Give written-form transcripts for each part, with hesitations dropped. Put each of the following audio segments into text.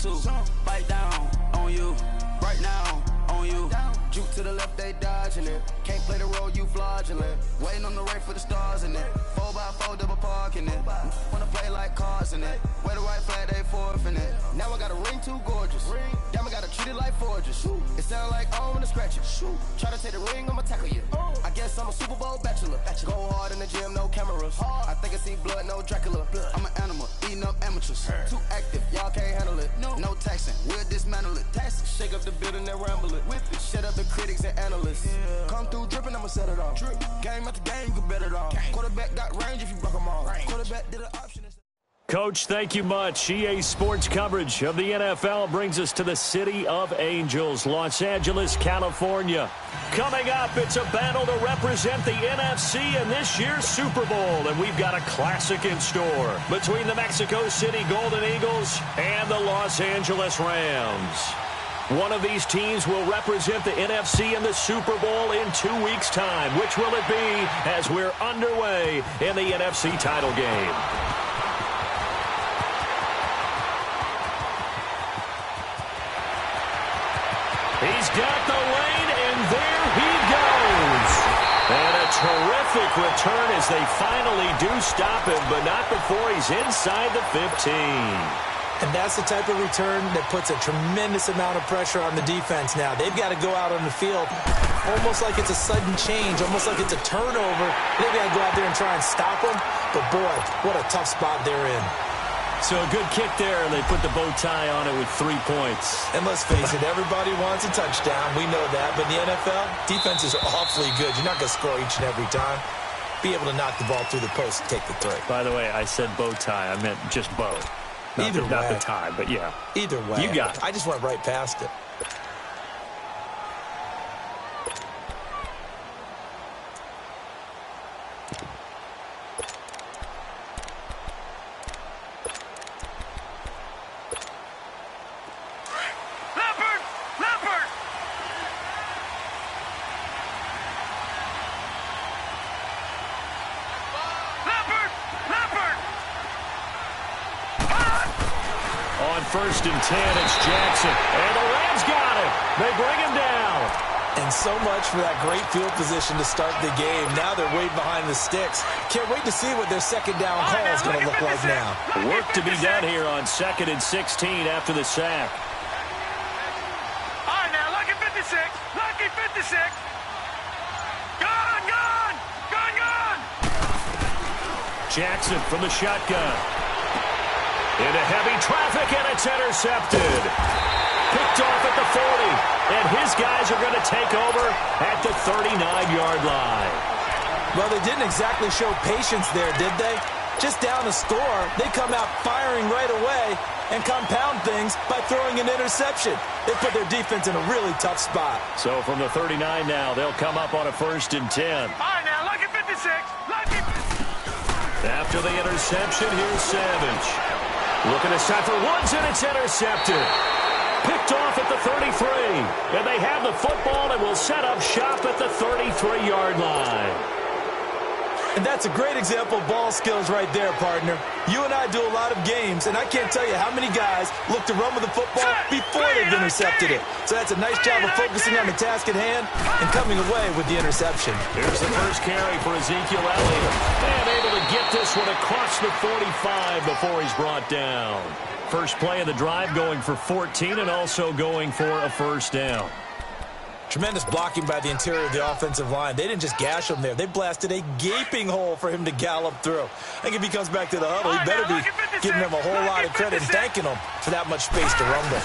to bite down on you right now, on you. Juke to the left, they dodging it. Can't play the role, you fraudulent. Waiting on the right for the stars in it. 4x4 double parking it. Wanna play like cars in it. Wear the right flag, they forfeit it. Now I got a ring too gorgeous. Damn, I gotta treat it like forges. It sound like I wanna scratch it. Try to take the ring, I'ma tackle you. I guess I'm a Super Bowl bachelor. Go hard in the gym, no cameras. I think I see blood, no Dracula. I'm an animal, eating up amateurs. Too active, y'all can't handle it. No taxing, we'll dismantle it. Shake up the building and ramble it. Whip it, shut up the critics and analysts. Come through dripping, I'ma set it off. Game after game, you can bet it off. Quarterback got range if you broke them all. Quarterback did an option. Coach, thank you much. EA Sports coverage of the NFL brings us to the City of Angels, Los Angeles, California. Coming up, it's a battle to represent the NFC in this year's Super Bowl, and we've got a classic in store between the Mexico City Golden Eagles and the Los Angeles Rams. One of these teams will represent the NFC in the Super Bowl in 2 weeks' time. Which will it be as we're underway in the NFC title game? He's got the lane, and there he goes. And a terrific return as they finally do stop him, but not before he's inside the 15. And that's the type of return that puts a tremendous amount of pressure on the defense now. They've got to go out on the field almost like it's a sudden change, almost like it's a turnover. They've got to go out there and try and stop them. But, boy, what a tough spot they're in. So a good kick there, and they put the bow tie on it with 3 points. And let's face it, everybody wants a touchdown. We know that. But in the NFL, defenses are awfully good. You're not going to score each and every time. Be able to knock the ball through the post and take the 3. By the way, I said bow tie. I meant just bow. Not the tie, but yeah. Either way. You got it. I just went right past it. First and 10, it's Jackson. And the Rams got it. They bring him down. And so much for that great field position to start the game. Now they're way behind the sticks. Can't wait to see what their second down call is going to look like now. Work to be done here on 2nd and 16 after the sack. All right, now, lucky 56. Lucky 56. Gone, gone. Gone, gone. Jackson from the shotgun. Into heavy traffic, and it's intercepted. Picked off at the 40, and his guys are going to take over at the 39-yard line. Well, they didn't exactly show patience there, did they? Just down a score, they come out firing right away and compound things by throwing an interception. They put their defense in a really tough spot. So from the 39 now, they'll come up on a 1st and 10. All right, now, lucky 56. Lucky 56. After the interception, here's Savage. Looking aside for Woods, and it's intercepted. Picked off at the 33. And they have the football and will set up shop at the 33-yard line. And that's a great example of ball skills right there, partner. You and I do a lot of games, and I can't tell you how many guys look to run with the football before they've intercepted it. So that's a nice job of focusing on the task at hand and coming away with the interception. Here's the first carry for Ezekiel Elliott. And able to get this one across the 45 before he's brought down. First play of the drive going for 14 and also going for a first down. Tremendous blocking by the interior of the offensive line. They didn't just gash him there. They blasted a gaping hole for him to gallop through. I think if he comes back to the huddle, he better be giving them a whole lot of credit and thanking them for that much space to rumble.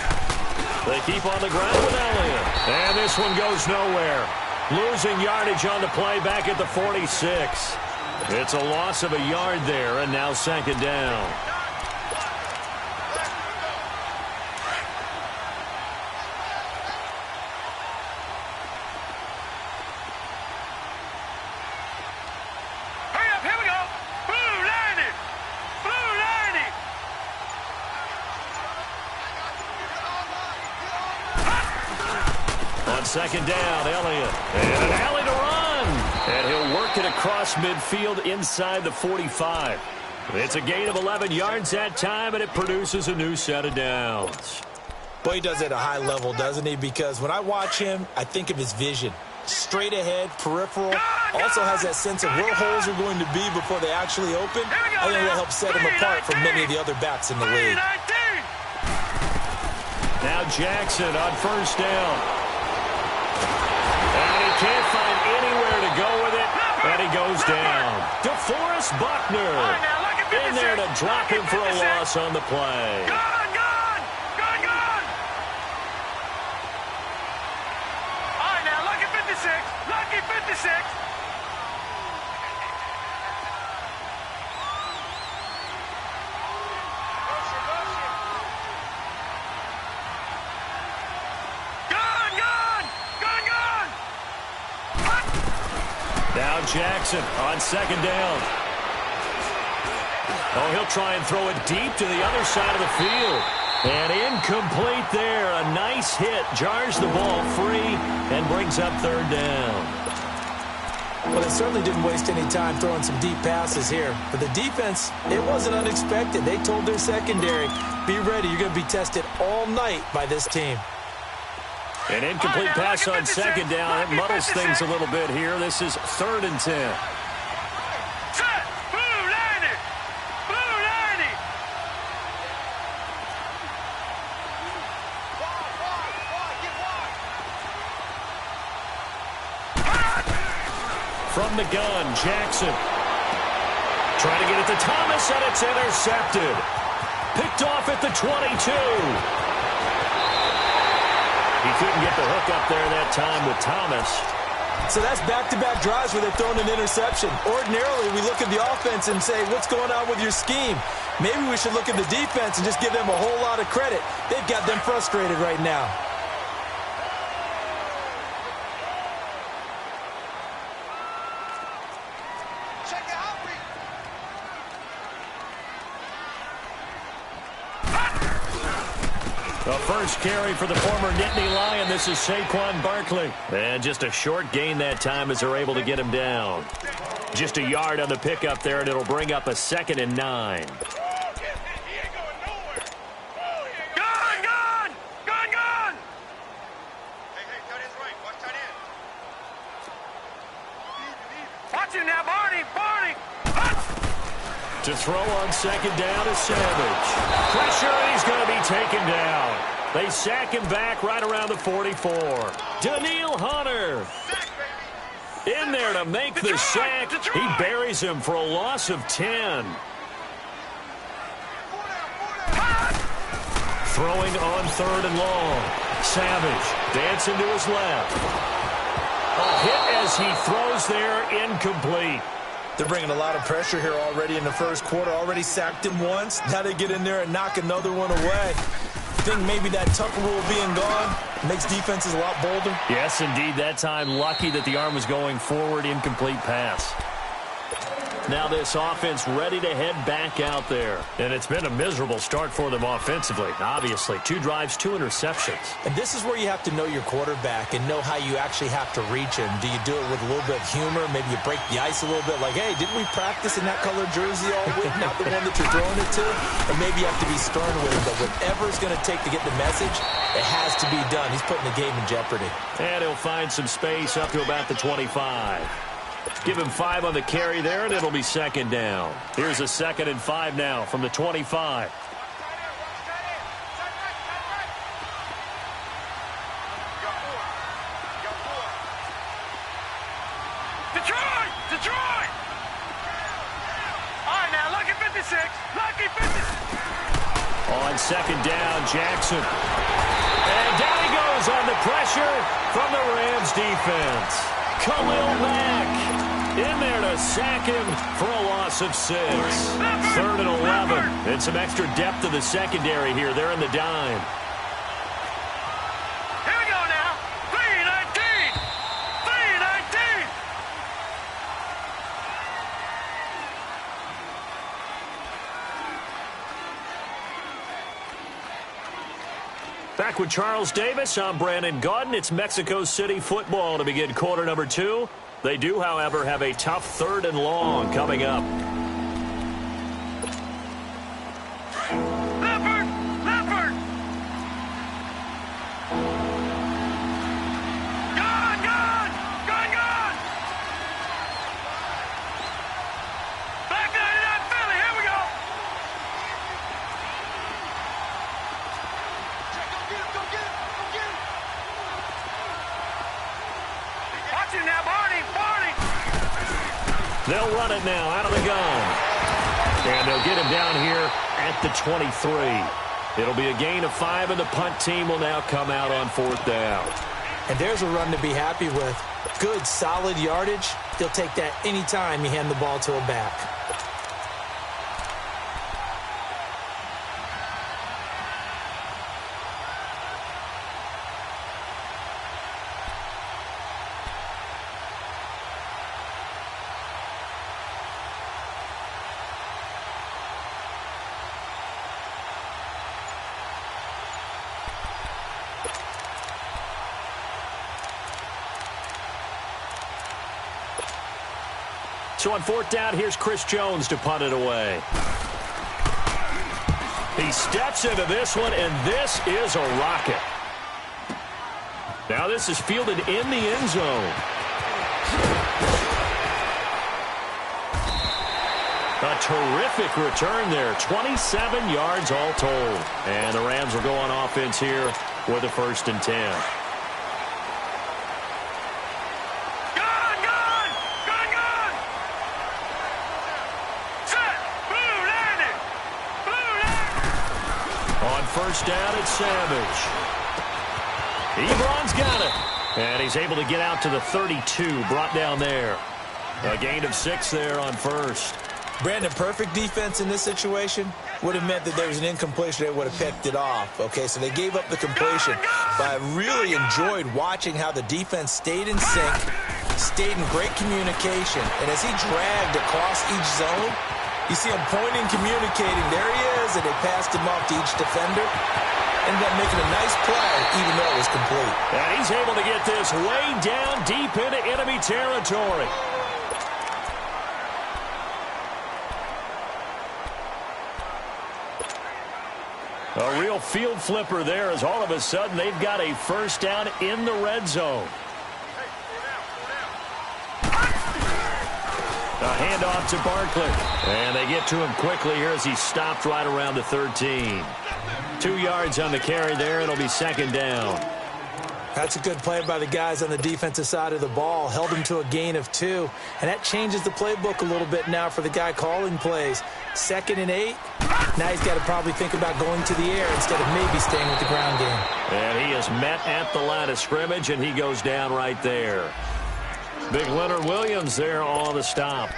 They keep on the ground with Elliott. And this one goes nowhere. Losing yardage on the play back at the 46. It's a loss of a yard there, and now 2nd down. On 2nd down, Elliott. And an alley to run. And he'll work it across midfield inside the 45. It's a gain of 11 yards that time, and it produces a new set of downs. Well, he does it at a high level, doesn't he? Because when I watch him, I think of his vision. Straight ahead, peripheral. Also has that sense of where holes are going to be before they actually open. I think that helps set him apart from many of the other backs in the league. Now Jackson on first down. And he can't find anywhere to go with it. And he goes down. DeForest Buckner in there to drop him for a loss on the play. Lucky 56. Gone. Now Jackson on second down. Oh, he'll try and throw it deep to the other side of the field. And incomplete there. A nice hit. Jars the ball free and brings up third down. Well, they certainly didn't waste any time throwing some deep passes here. For the defense, it wasn't unexpected. They told their secondary, be ready. You're going to be tested all night by this team. An incomplete pass on second down. It muddles things a little bit here. This is 3rd and 10. From the gun, Jackson. Trying to get it to Thomas, and it's intercepted. Picked off at the 22. He couldn't get the hook up there that time with Thomas. So that's back-to-back drives where they're throwing an interception. Ordinarily, we look at the offense and say, what's going on with your scheme? Maybe we should look at the defense and just give them a whole lot of credit. They've got them frustrated right now. The first carry for the former Nittany Lion. This is Saquon Barkley. And just a short gain that time as they're able to get him down. Just a yard on the pickup there, and it'll bring up a 2nd and 9. Gone! Hey, tight end's right. Watch tight end. Watch him now, Barney. To throw on second down is Savage. Pressure, and he's going to be taken down. They sack him back right around the 44. Daniil Hunter in there to make the sack. He buries him for a loss of 10. Throwing on 3rd and long. Savage dancing to his left. A hit as he throws there, incomplete. They're bringing a lot of pressure here already in the first quarter. Already sacked him once. Now they get in there and knock another one away. I think maybe that Tucker rule being gone makes defenses a lot bolder. Yes, indeed. That time, lucky that the arm was going forward. Incomplete pass. Now this offense ready to head back out there. And it's been a miserable start for them offensively, obviously. 2 drives, 2 interceptions. And this is where you have to know your quarterback and know how you actually have to reach him. Do you do it with a little bit of humor? Maybe you break the ice a little bit like, hey, didn't we practice in that colored jersey all week? Not the one that you're throwing it to? And maybe you have to be stern with him. But whatever it's going to take to get the message, it has to be done. He's putting the game in jeopardy. And he'll find some space up to about the 25. Give him 5 on the carry there, and it'll be 2nd down. Here's a 2nd and 5 now from the 25. Detroit! All right, now, lucky 56. Lucky 56. On 2nd down, Jackson. And down he goes on the pressure from the Rams defense. Khalil Mack in there to sack him for a loss of 6. 3rd and 11. And some extra depth to the secondary here. They're in the dime. Here we go now. 3-19. 3-19. Back with Charles Davis, I'm Brandon Gaudin. It's Mexico City football to begin quarter number 2. They do, however, have a tough 3rd and long coming up. Leopard! They'll run it now out of the gun. And they'll get him down here at the 23. It'll be a gain of 5, and the punt team will now come out on 4th down. And there's a run to be happy with. Good, solid yardage. They'll take that anytime you hand the ball to a back. So on 4th down, here's Chris Jones to punt it away. He steps into this one, and this is a rocket. Now this is fielded in the end zone. A terrific return there. 27 yards all told. And the Rams will go on offense here with a 1st and 10. First down at Savage. Ebron's got it. And he's able to get out to the 32, brought down there. A gain of 6 there on 1st. Brandon, perfect defense in this situation would have meant that there was an incompletion. They would have picked it off. Okay, so they gave up the completion. But I really enjoyed watching how the defense stayed in sync, stayed in great communication. And as he dragged across each zone, you see him pointing, communicating. There he is, and they passed him off to each defender. Ended up making a nice play, even though it was complete. And he's able to get this way down deep into enemy territory. A real field flipper there, as all of a sudden they've got a 1st down in the red zone. A handoff to Barkley. And they get to him quickly here as he stopped right around the 13. 2 yards on the carry there. It'll be 2nd down. That's a good play by the guys on the defensive side of the ball. Held him to a gain of 2. And that changes the playbook a little bit now for the guy calling plays. 2nd and 8. Now he's got to probably think about going to the air instead of maybe staying with the ground game. And he is met at the line of scrimmage, and he goes down right there. Big Leonard Williams there on the stop.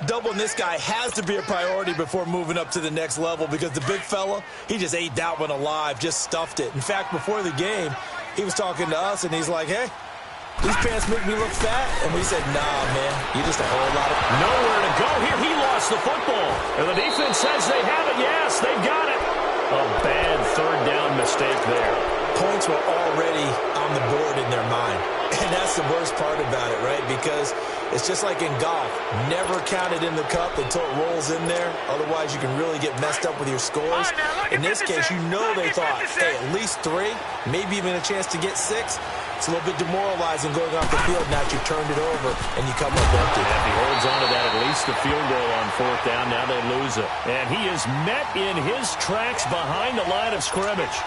Doubling this guy has to be a priority before moving up to the next level because the big fella, he just ate that one alive, just stuffed it. In fact, before the game, he was talking to us, and he's like, hey, these pants make me look fat. And we said, nah, man, you just a whole lot of... Nowhere to go here. He lost the football. And the defense says they have it. Yes, they've got it. A bad 3rd down mistake there. Points were already on the board in their mind. And that's the worst part about it, right? Because it's just like in golf. Never count it in the cup until it rolls in there. Otherwise, you can really get messed up with your scores. In this case, you know they thought, hey, at least 3, maybe even a chance to get 6. It's a little bit demoralizing going off the field. Now you've turned it over, and you come up empty. And if he holds on to that, at least the field goal on 4th down. Now they lose it. And he is met in his tracks behind the line of scrimmage.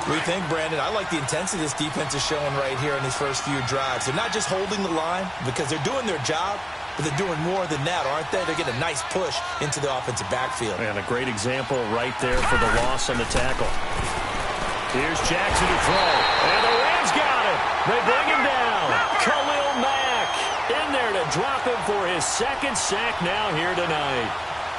What do you think, Brandon? I like the intensity this defense is showing right here in these first few drives. They're not just holding the line because they're doing their job, but they're doing more than that, aren't they? They're getting a nice push into the offensive backfield. And a great example right there for the loss on the tackle. Here's Jackson to throw. And the Rams got it. They bring him down. Khalil Mack in there to drop him for his 2nd sack now here tonight.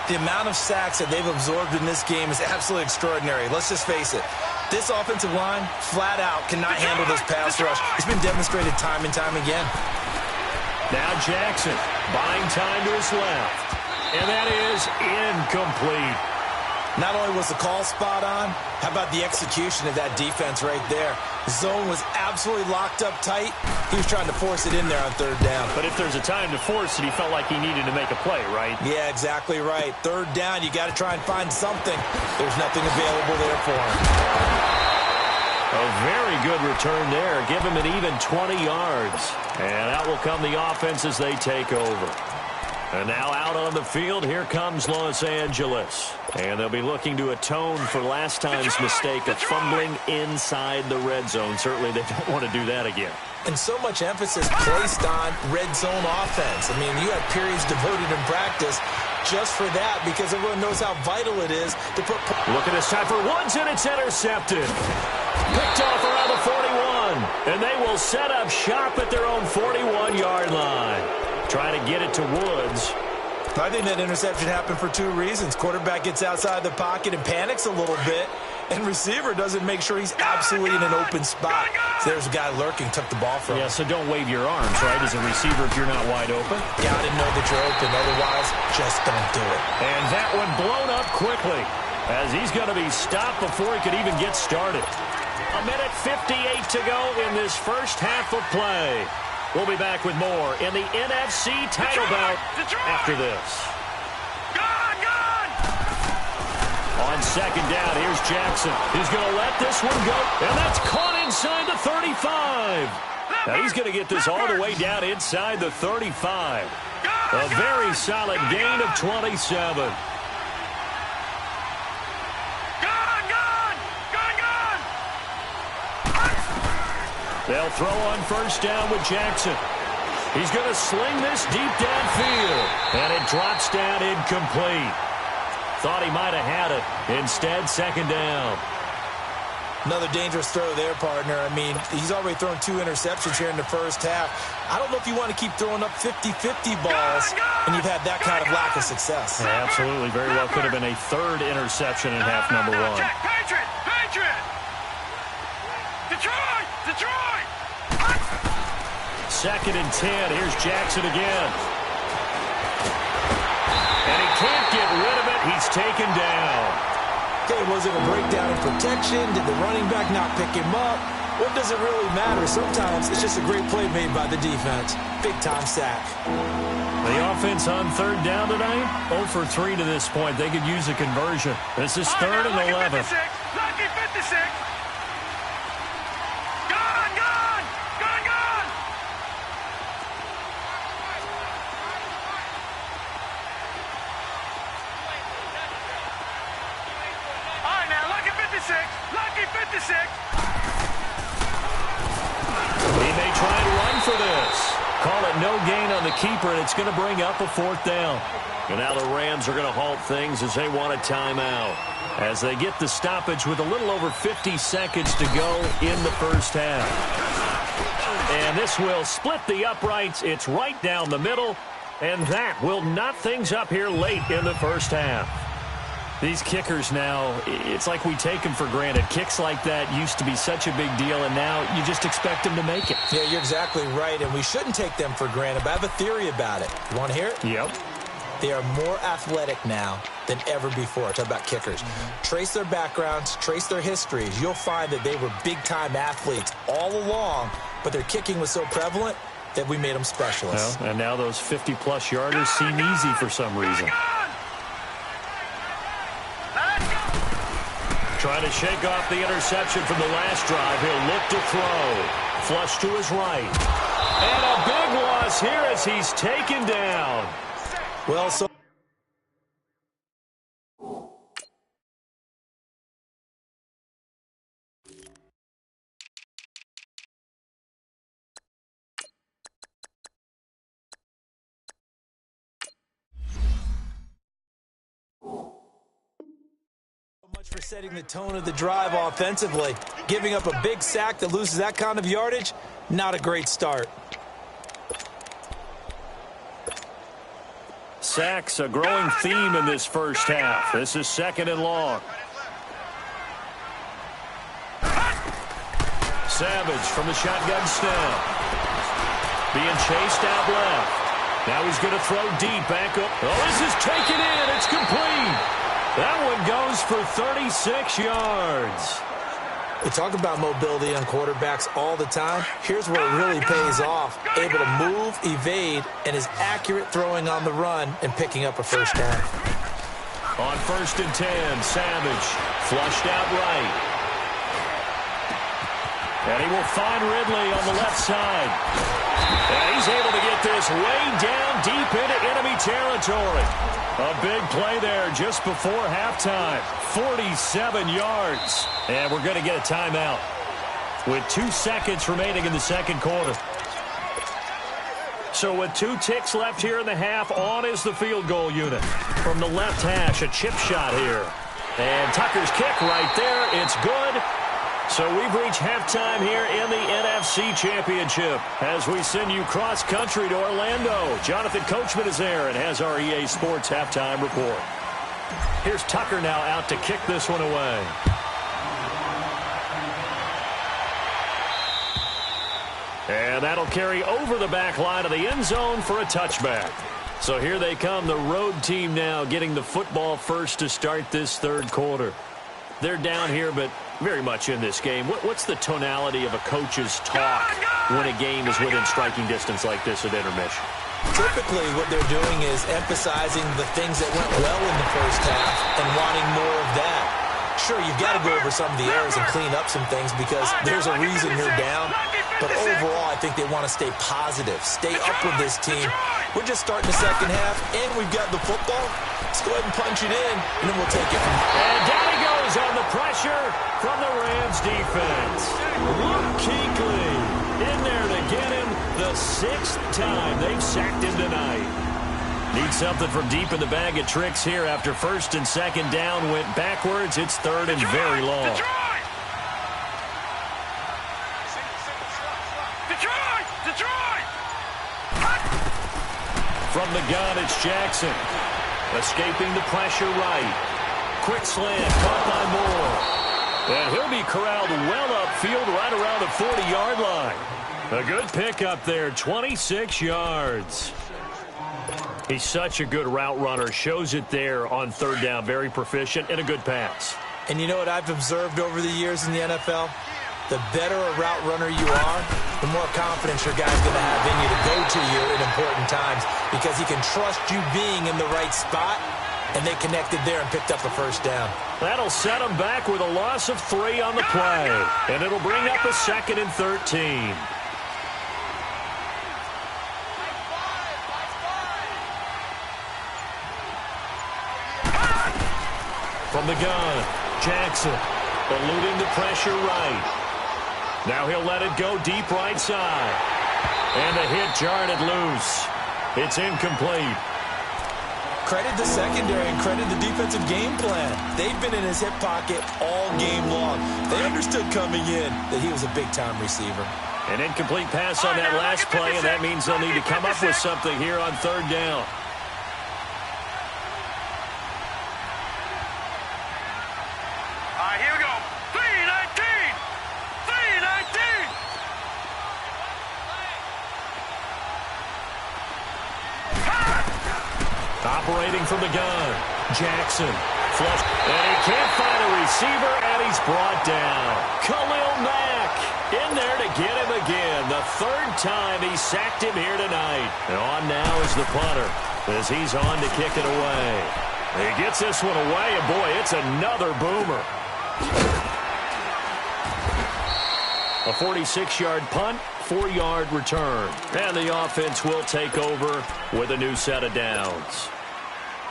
The amount of sacks that they've absorbed in this game is absolutely extraordinary. Let's just face it. This offensive line, flat out, cannot handle this pass rush. It's been demonstrated time and time again. Now Jackson buying time to his left. And that is incomplete. Not only was the call spot on, how about the execution of that defense right there? The zone was absolutely locked up tight. He was trying to force it in there on 3rd down. But if there's a time to force it, he felt like he needed to make a play, right? Yeah, exactly right. 3rd down, you got to try and find something. There's nothing available there for him. A very good return there. Give him an even 20 yards. And out will come the offense as they take over. And now out on the field, here comes Los Angeles. And they'll be looking to atone for last time's mistake of fumbling inside the red zone. Certainly they don't want to do that again. And so much emphasis placed on red zone offense. I mean, you have periods devoted in practice just for that because everyone knows how vital it is to put... Look at this time for Woods, and it's intercepted. Picked off around the 41. And they will set up shop at their own 41-yard line. Trying to get it to Woods. I think that interception happened for two reasons. Quarterback gets outside the pocket and panics a little bit, and receiver doesn't make sure he's absolutely in an open spot. So there's a guy lurking, took the ball from him. Yeah, so don't wave your arms, right, as a receiver if you're not wide open. Got to know that you're open, otherwise just don't do it. And that one blown up quickly as he's going to be stopped before he could even get started. 1:58 to go in this first half of play. We'll be back with more in the NFC title bout after this. On second down, here's Jackson. He's going to let this one go, and that's caught inside the 35. Now he's going to get this all the way down inside the 35. A very solid gain of 27. They'll throw on first down with Jackson. He's going to sling this deep downfield, and it drops down incomplete. Thought he might have had it. Instead, second down. Another dangerous throw there, partner. I mean, he's already thrown 2 interceptions here in the first half. I don't know if you want to keep throwing up 50-50 balls, and you've had that kind of lack of success. Yeah, absolutely. Very well could have been a third interception in half number 1. Patriot! Detroit! Second and 10. Here's Jackson again. And he can't get rid of it. He's taken down. Okay, was it a breakdown in protection? Did the running back not pick him up? What does it really matter? Sometimes it's just a great play made by the defense. Big-time sack. The offense on third down tonight, 0 for 3 to this point. They could use a conversion. This is third and 11. Lucky 56. Lucky 56. He may try and run for this. Call it no gain on the keeper, and it's going to bring up a fourth down. And now the Rams are going to halt things as they want a timeout, as they get the stoppage with a little over 50 seconds to go in the first half. And this will split the uprights. It's right down the middle, and that will knot things up here late in the first half. These kickers now, it's like we take them for granted. Kicks like that used to be such a big deal, and now you just expect them to make it. Yeah, you're exactly right, and we shouldn't take them for granted, but I have a theory about it. You want to hear it? Yep. They are more athletic now than ever before. Talk about kickers. Trace their backgrounds, trace their histories. You'll find that they were big-time athletes all along, but their kicking was so prevalent that we made them specialists. Well, and now those 50-plus yarders seem easy for some reason. Trying to shake off the interception from the last drive. He'll look to throw. Flush to his right. And a big loss here as he's taken down. Well, so... much for setting the tone of the drive offensively. Giving up a big sack that loses that kind of yardage, not a great start. Sacks, a growing theme in this first half. This is second and long. Savage from the shotgun snap. Being chased out left. Now he's going to throw deep back up. Oh, this is taken in. It's complete. That one goes for 36 yards. We talk about mobility on quarterbacks all the time. Here's where it really pays off. Able to move, evade, and is accurate throwing on the run and picking up a first down. On first and 10, Savage flushed out right. And he will find Ridley on the left side. And he's able to get this way down deep into enemy territory. A big play there just before halftime. 47 yards. And we're going to get a timeout. with 2 seconds remaining in the second quarter. So with 2 ticks left here in the half, on is the field goal unit. From the left hash, a chip shot here. And Tucker's kick right there. It's good. So we've reached halftime here in the NFC Championship as we send you cross-country to Orlando. Jonathan Coachman is there and has our EA Sports halftime report. Here's Tucker now out to kick this one away. And that'll carry over the back line of the end zone for a touchback. So here they come, the road team now getting the football first to start this third quarter. They're down here, but very much in this game. What's the tonality of a coach's talk when a game is within striking distance like this at intermission? Typically, what they're doing is emphasizing the things that went well in the first half and wanting more of that. Sure, you've got to go over some of the errors and clean up some things because there's a reason you're down. But overall, I think they want to stay positive, stay up with this team. We're just starting the second half, and we've got the football. Let's go ahead and punch it in, and then we'll take it from there. And down he goes on the pressure from the Rams defense. Luke Kuechly in there to get him the 6th time they've sacked him tonight. Need something from deep in the bag of tricks here after first and second down went backwards. It's third and very long. From the gun, it's Jackson. Escaping the pressure right. Quick slant, caught by Moore. And he'll be corralled well upfield right around the 40-yard line. A good pickup there, 26 yards. He's such a good route runner. Shows it there on third down. Very proficient and a good pass. And you know what I've observed over the years in the NFL? The better a route runner you are, the more confidence your guy's going to have in you to go to you in important times because he can trust you being in the right spot, and they connected there and picked up a first down. That'll set him back with a loss of 3 on the play, and it'll bring up a 2nd and 13. From the gun, Jackson eluding the pressure right. Now he'll let it go deep right side. And the hit jarred it loose. It's incomplete. Credit the secondary and credit the defensive game plan. They've been in his hip pocket all game long. They understood coming in that he was a big-time receiver. An incomplete pass on that last play, and that means they'll need to come up with something here on third down. Here we go. 3-19. 3-19. Operating from the gun, Jackson. Flush, and he can't find a receiver, and he's brought down. Khalil Mack in there to get him again. The 3rd time he sacked him here tonight. And on now is the punter as he's on to kick it away. He gets this one away, and boy, it's another boomer. A 46-yard punt, 4-yard return. And the offense will take over with a new set of downs.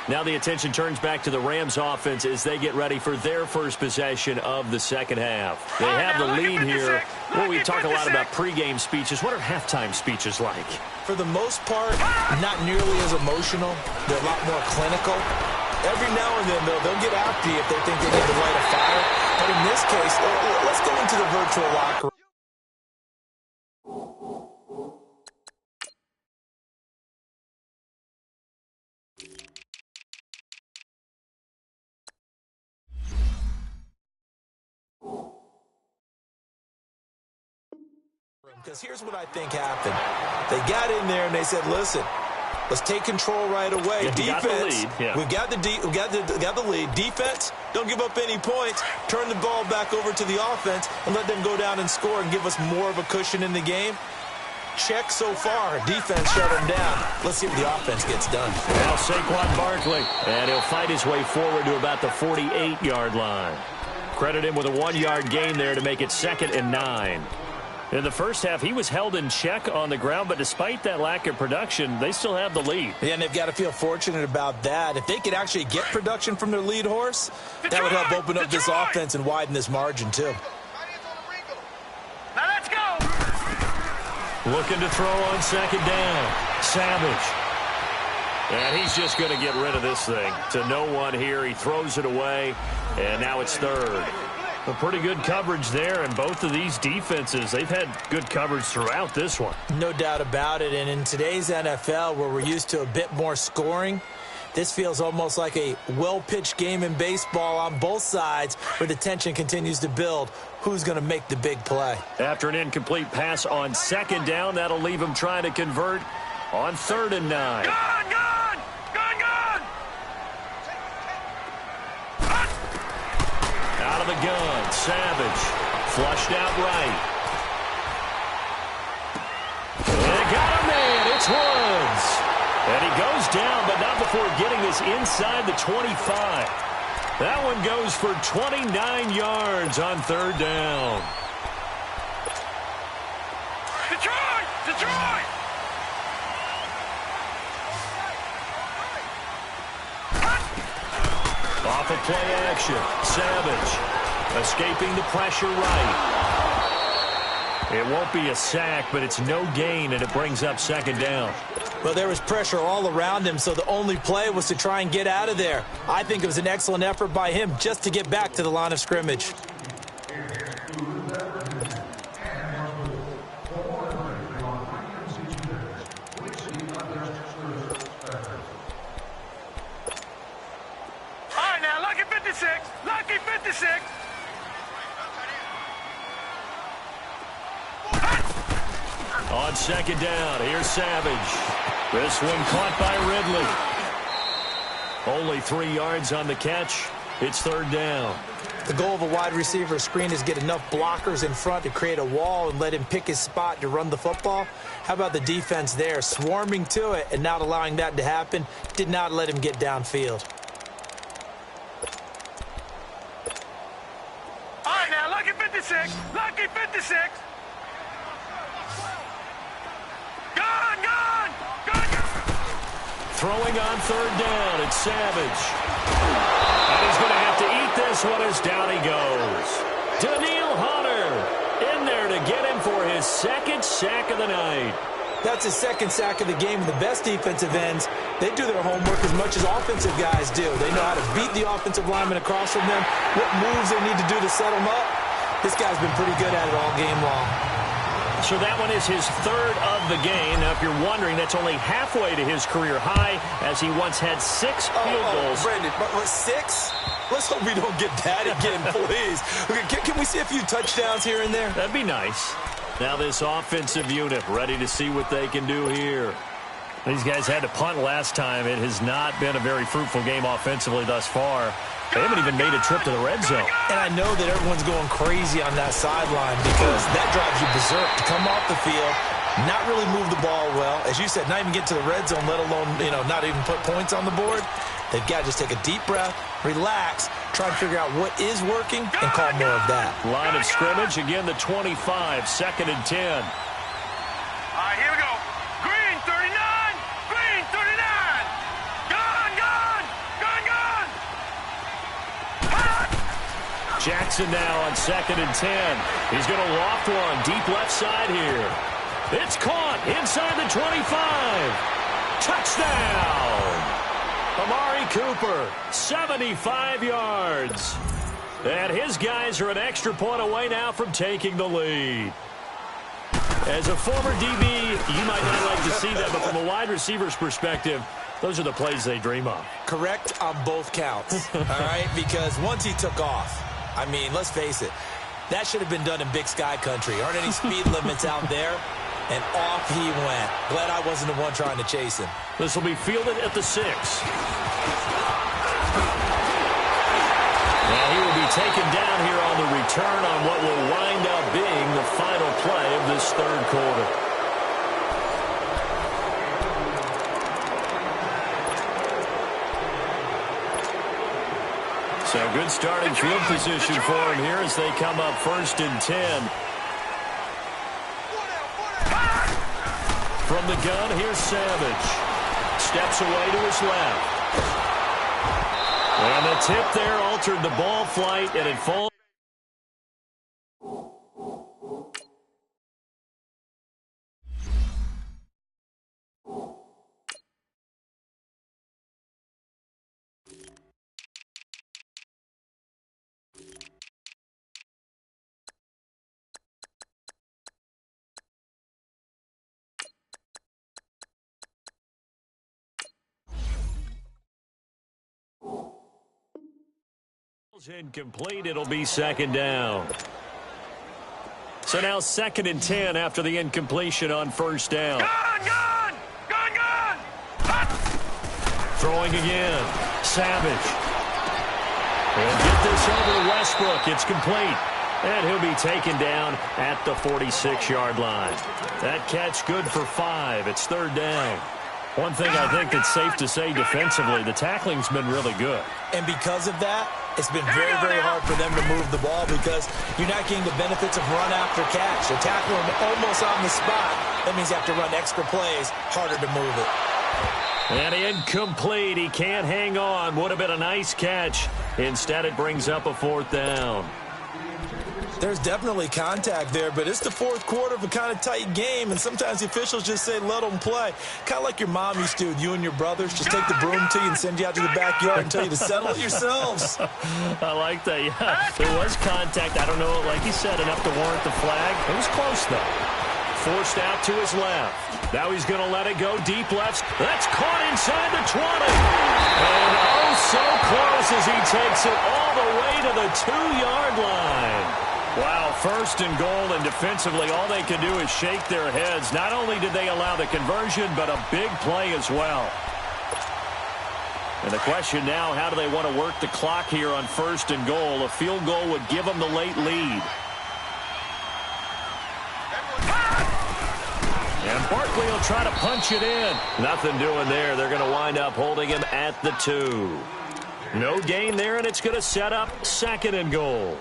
Now the attention turns back to the Rams offense as they get ready for their first possession of the second half. They have the lead here. Well, we talk a lot about pregame speeches. What are halftime speeches like? For the most part, not nearly as emotional. They're a lot more clinical. Every now and then, they'll get after you if they think they need to light a fire. But in this case, let's go into the virtual locker room. Because here's what I think happened. They got in there and they said, listen, let's take control right away. Yeah, defense, we've got the lead. Defense, don't give up any points. Turn the ball back over to the offense and let them go down and score and give us more of a cushion in the game. Check so far. Defense shut them down. Let's see what the offense gets done. Now Saquon Barkley, and he'll fight his way forward to about the 48-yard line. Credit him with a 1-yard gain there to make it 2nd and 9. In the first half, he was held in check on the ground, but despite that lack of production, they still have the lead. Yeah, and they've got to feel fortunate about that. If they could actually get production from their lead horse, that would help open up this offense and widen this margin, too. Looking to throw on second down. Savage. And he's just going to get rid of this thing. To no one here. He throws it away, and now it's third. A pretty good coverage there, and both of these defenses, they've had good coverage throughout this one. No doubt about it, and in today's NFL, where we're used to a bit more scoring, this feels almost like a well-pitched game in baseball on both sides where the tension continues to build. Who's going to make the big play? After an incomplete pass on second down, that'll leave him trying to convert on 3rd and 9. Gone! Out of the gun, Savage. Flushed out right. And it got him in. It's Woods. And he goes down, but not before getting this inside the 25. That one goes for 29 yards on 3rd down. Detroit! Detroit! Off of play action, Savage escaping the pressure right. It won't be a sack, but it's no gain, and it brings up 2nd down. Well, there was pressure all around him, so the only play was to try and get out of there. I think it was an excellent effort by him just to get back to the line of scrimmage. Lucky 56. On 2nd down, here's Savage. This one caught by Ridley. Only 3 yards on the catch. It's 3rd down. The goal of a wide receiver screen is get enough blockers in front to create a wall and let him pick his spot to run the football. How about the defense there, swarming to it and not allowing that to happen? Did not let him get downfield. All right, now, lucky 56. Lucky 56. Gone! Throwing on 3rd down, it's Savage. And he's going to have to eat this one as down he goes. Daniil Hunter in there to get him for his 2nd sack of the night. That's his 2nd sack of the game. The best defensive ends, they do their homework as much as offensive guys do. They know how to beat the offensive lineman across from them, what moves they need to do to set them up. This guy's been pretty good at it all game long. So that one is his 3rd of the game. Now, if you're wondering, that's only halfway to his career high, as he once had 6 field goals. Brandon, but 6? Let's hope we don't get that again, please. Okay, can we see a few touchdowns here and there? That'd be nice. Now this offensive unit ready to see what they can do here. These guys had to punt last time. It has not been a very fruitful game offensively thus far. They haven't even made a trip to the red zone. And I know that everyone's going crazy on that sideline because that drives you berserk to come off the field, not really move the ball well. As you said, not even get to the red zone, let alone, not even put points on the board. They've got to just take a deep breath, relax, try and figure out what is working, and call more of that. Line of scrimmage, again, the 25, 2nd and 10. All right, here we go. Green, 39. Green, 39. Jackson now on 2nd and 10. He's going to loft one deep left side here. It's caught inside the 25. Touchdown! Amari Cooper, 75 yards. And his guys are an extra point away now from taking the lead. As a former DB, you might not like to see that, but from a wide receiver's perspective, those are the plays they dream of. Correct on both counts, all right? Because once he took off, I mean, let's face it, that should have been done in Big Sky country. Aren't any speed limits out there? And off he went. Glad I wasn't the one trying to chase him. This will be fielded at the 6. Now he will be taken down here on the return on what will wind up being the final play of this 3rd quarter. So good starting field position for him here as they come up 1st and 10. From the gun, here's Savage. Steps away to his left. And the tip there altered the ball flight, and it falls. Incomplete. It'll be second down. So now 2nd and 10 after the incompletion on first down. Gun! Throwing again. Savage. He'll get this over to Westbrook. It's complete. And he'll be taken down at the 46-yard line. That catch good for 5. It's 3rd down. One thing I think that's safe to say defensively, the tackling's been really good. And because of that, it's been very, very hard for them to move the ball because you're not getting the benefits of run after catch. They're tackling almost on the spot. That means you have to run extra plays, harder to move it. And incomplete. He can't hang on. Would have been a nice catch. Instead, it brings up a 4th down. There's definitely contact there, but it's the 4th quarter of a kind of tight game, and sometimes the officials just say, let them play. Kind of like your mom used to with you and your brothers. Just take the broom to you and send you out to the backyard and tell you to settle it yourselves. I like that, yeah. There was contact. I don't know, like you said, enough to warrant the flag. It was close, though. Forced out to his left. Now he's going to let it go deep left. That's caught inside the 20. And oh, so close as he takes it all the way to the 2-yard line. Wow, 1st and goal, and defensively all they can do is shake their heads. Not only did they allow the conversion, but a big play as well. And the question now, how do they want to work the clock here on 1st and goal? A field goal would give them the late lead. And Barkley will try to punch it in. Nothing doing there. They're going to wind up holding him at the 2. No gain there, and it's going to set up 2nd and goal.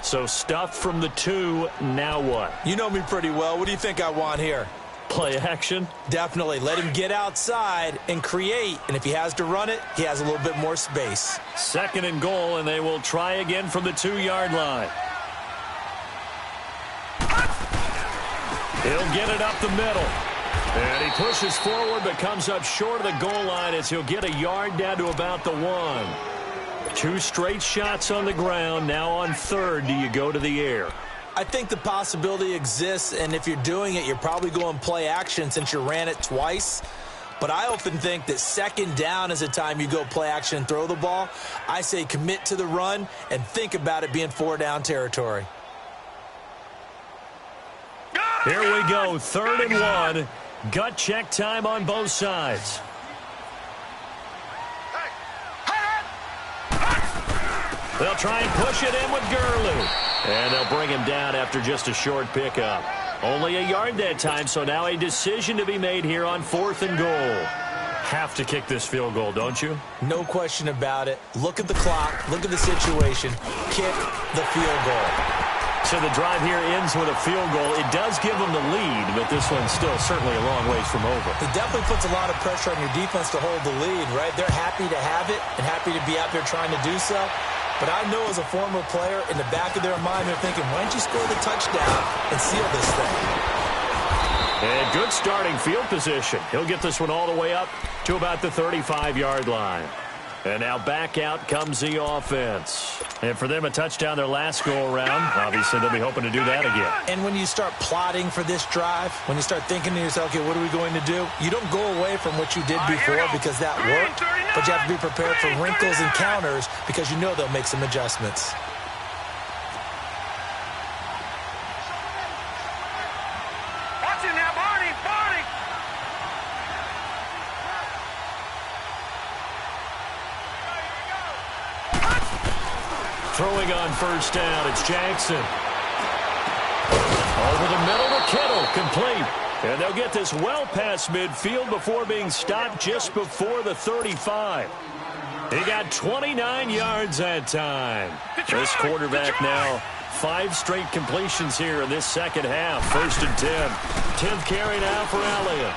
So stuffed from the 2, now what? You know me pretty well. What do you think I want here? Play action? Definitely. Let him get outside and create. And if he has to run it, he has a little bit more space. 2nd and goal, and they will try again from the 2-yard line. He'll get it up the middle. And he pushes forward but comes up short of the goal line as he'll get a yard down to about the 1. 2 straight shots on the ground. Now on 3rd, do you go to the air? I think the possibility exists, and if you're doing it, you're probably going play action since you ran it twice. But I often think that 2nd down is the time you go play action and throw the ball. I say commit to the run and think about it being 4-down territory. Here we go, 3rd and 1. Gut check time on both sides. They'll try and push it in with Gurley. And they'll bring him down after just a short pickup. Only a yard that time, so now a decision to be made here on 4th and goal. Have to kick this field goal, don't you? No question about it. Look at the clock. Look at the situation. Kick the field goal. So the drive here ends with a field goal. It does give them the lead, but this one's still certainly a long ways from over. It definitely puts a lot of pressure on your defense to hold the lead, right? They're happy to have it and happy to be out there trying to do so. But I know as a former player, in the back of their mind, they're thinking, why don't you score the touchdown and seal this thing? And good starting field position. He'll get this one all the way up to about the 35-yard line. And now back out comes the offense. And for them, a touchdown their last go-around. Obviously, they'll be hoping to do that again. And when you start plotting for this drive, when you start thinking to yourself, okay, what are we going to do? You don't go away from what you did before because that worked, but you have to be prepared for wrinkles and counters because you know they'll make some adjustments. Watch it now, Barney! Throwing on first down, it's Jackson. Over the middle to Kittle, complete. And they'll get this well past midfield before being stopped just before the 35. He got 29 yards that time. This quarterback now, 5 straight completions here in this second half. 1st and 10. 10th carry now for Elliott.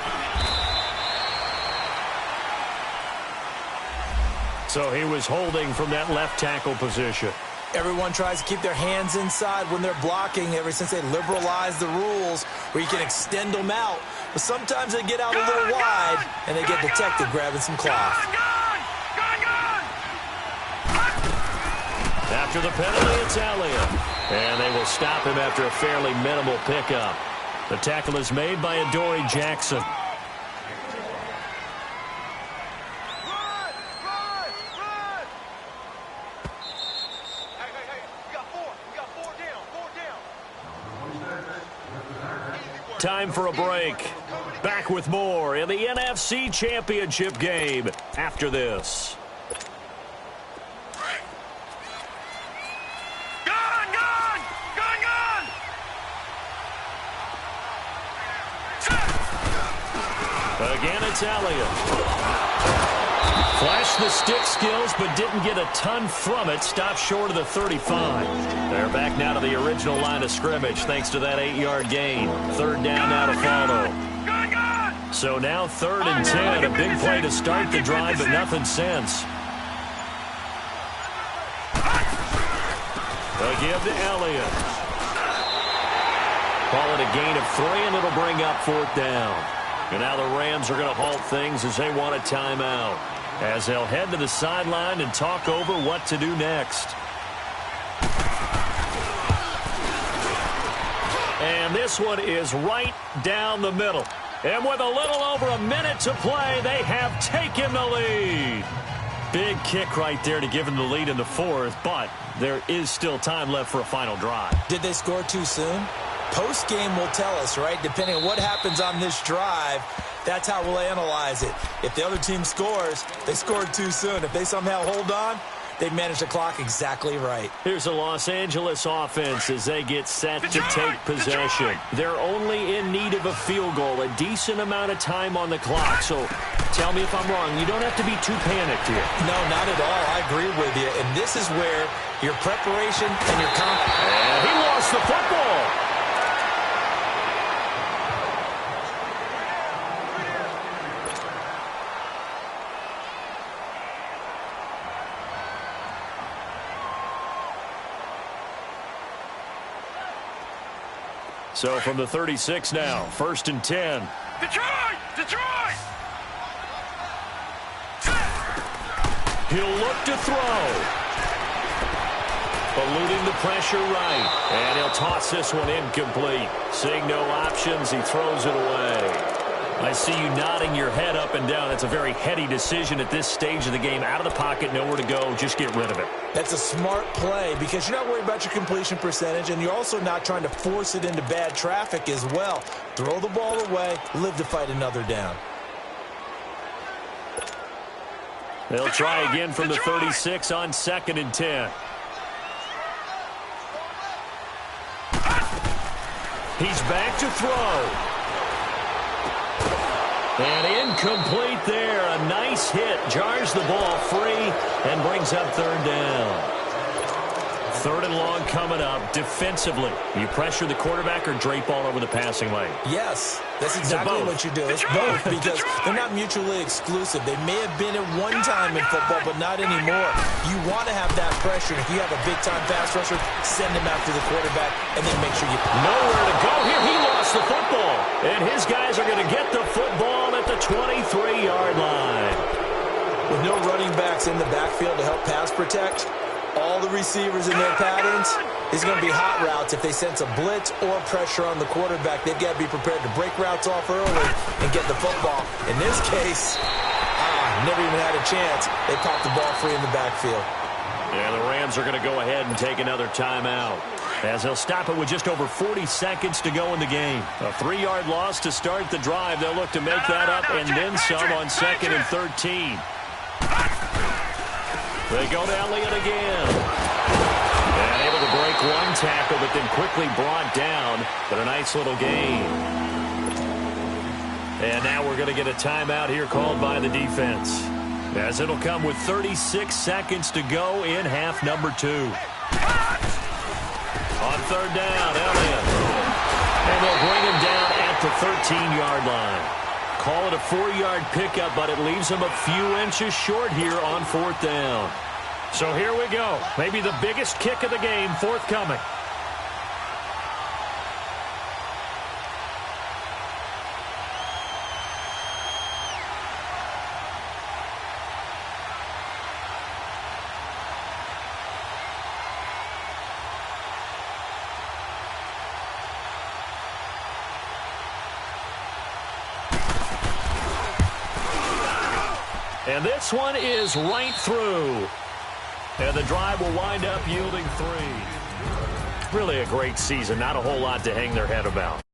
So he was holding from that left tackle position. Everyone tries to keep their hands inside when they're blocking ever since they liberalized the rules where you can extend them out. But sometimes they get out a little wide and they get detected grabbing some cloth. After the penalty, it's Elliott. And they will stop him after a fairly minimal pickup. The tackle is made by Adoree Jackson. Time for a break. Back with more in the NFC Championship game after this. Again, it's Elliott. Flashed the stick skills, but didn't get a ton from it. Stopped short of the 35. They're back now to the original line of scrimmage thanks to that 8-yard gain. Third down now to follow. So now 3rd and 10. A big play to start the drive, but nothing since. A give to Elliott. Call it a gain of 3, and it'll bring up 4th down. And now the Rams are going to halt things as they want a timeout, as they'll head to the sideline and talk over what to do next. And this one is right down the middle. And with a little over a minute to play, they have taken the lead. Big kick right there to give them the lead in the 4th, but there is still time left for a final drive. Did they score too soon? Post-game will tell us, right? Depending on what happens on this drive, that's how we'll analyze it. If the other team scores, they scored too soon. If they somehow hold on, they manage the clock exactly right. Here's a Los Angeles offense as they get set to take possession. They're only in need of a field goal, a decent amount of time on the clock. So tell me if I'm wrong. You don't have to be too panicked here. No, not at all. I agree with you. And this is where your preparation and your confidence. And he lost the football. So from the 36 now, 1st and 10. Detroit! Detroit! He'll look to throw. Eluding the pressure right. And he'll toss this one incomplete. Seeing no options, he throws it away. I see you nodding your head up and down. That's a very heady decision at this stage of the game. Out of the pocket, nowhere to go. Just get rid of it. That's a smart play because you're not worried about your completion percentage, and you're also not trying to force it into bad traffic as well. Throw the ball away, live to fight another down. They'll try again from the 36 on 2nd and 10. He's back to throw. And incomplete there. A nice hit. Jars the ball free and brings up 3rd down. 3rd and long coming up. Defensively, you pressure the quarterback or drape all over the passing lane? Yes, that's exactly what you do. It's both because they're not mutually exclusive. They may have been at one time in football, but not anymore. You want to have that pressure. If you have a big-time pass rusher, send him after the quarterback and then make sure you... Nowhere to go here. He lost the football. And his guys are going to get the football at the 23-yard line. With no running backs in the backfield to help pass protect, all the receivers in their patterns is going to be hot routes. If they sense a blitz or pressure on the quarterback, they've got to be prepared to break routes off early and get the football. In this case, never even had a chance. They popped the ball free in the backfield. Yeah, the Rams are going to go ahead and take another timeout, as they'll stop it with just over 40 seconds to go in the game. A 3-yard loss to start the drive. They'll look to make that up and then some on 2nd and 13. They go to Elliott again. And able to break one tackle, but then quickly brought down. But a nice little gain. And now we're going to get a timeout here called by the defense, as it'll come with 36 seconds to go in half number 2. On 3rd down, Elliott. And they'll bring him down at the 13-yard line. Call it a 4-yard pickup, but it leaves him a few inches short here on 4th down. So here we go. Maybe the biggest kick of the game forthcoming. And this one is right through. And the drive will wind up yielding 3. Really a great season. Not a whole lot to hang their head about.